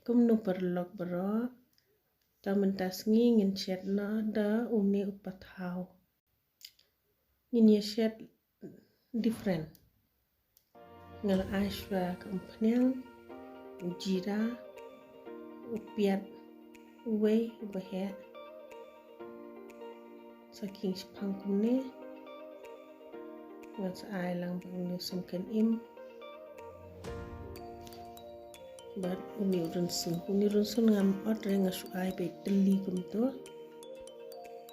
kum nu perlok bero ta mentas ngin chat na da uni upathau ngin ye chat different ngal ashwa kampanyang jira upiat uwe bahe saking sepang kumne ngal sa ai lang bang sumken im but uni runsun ngam odre ngasu ai be teli kum to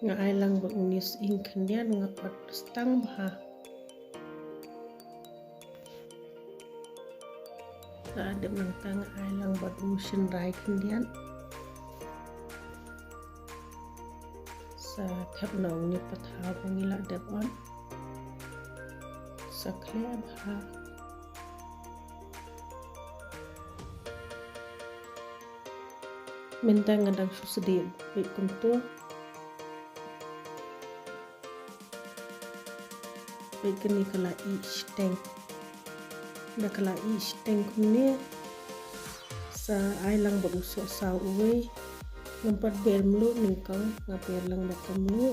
nga ai lang bang uni in kandian nga ot stang bah sa ada mentang ai lang bang ocean rai kandian sa thap na uni pathau bangila debon sa khle bah mentang ngadang susedi be kum to be kini kala i steng da kala i steng kumne sa ai lang ba uso sa uwe ngempat bermlu ningkang ngaper lang ba kumlu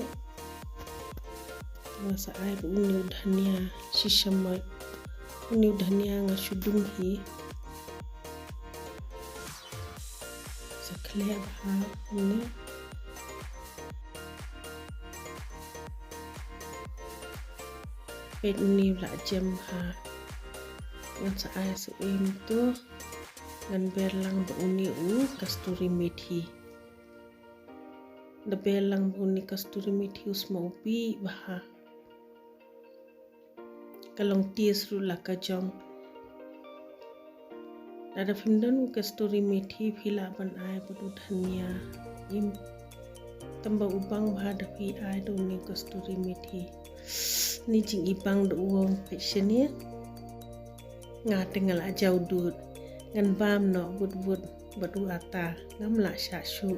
sa ai bu uni udhania shishamai uni udhania ngasudung hi sakle bah ini pet ni la jam ha ngan sa ai su im tu ngan berlang ba uni kasturi methi da berlang ba uni kasturi methi usma upi bah kalong ties ru la ka jong ada fimdan kasturi methi phila ban ai bu dhania im tamba ubang bah da pi ai do ni kasturi methi ni jing ibang do wong peshenia nga tengal ajau dut ngan bam no bud badu ata ngam la sha shu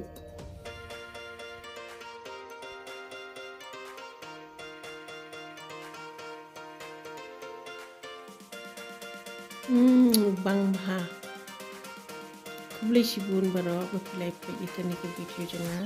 bang bah kubli shibun baro bapilai pe ikan video jangan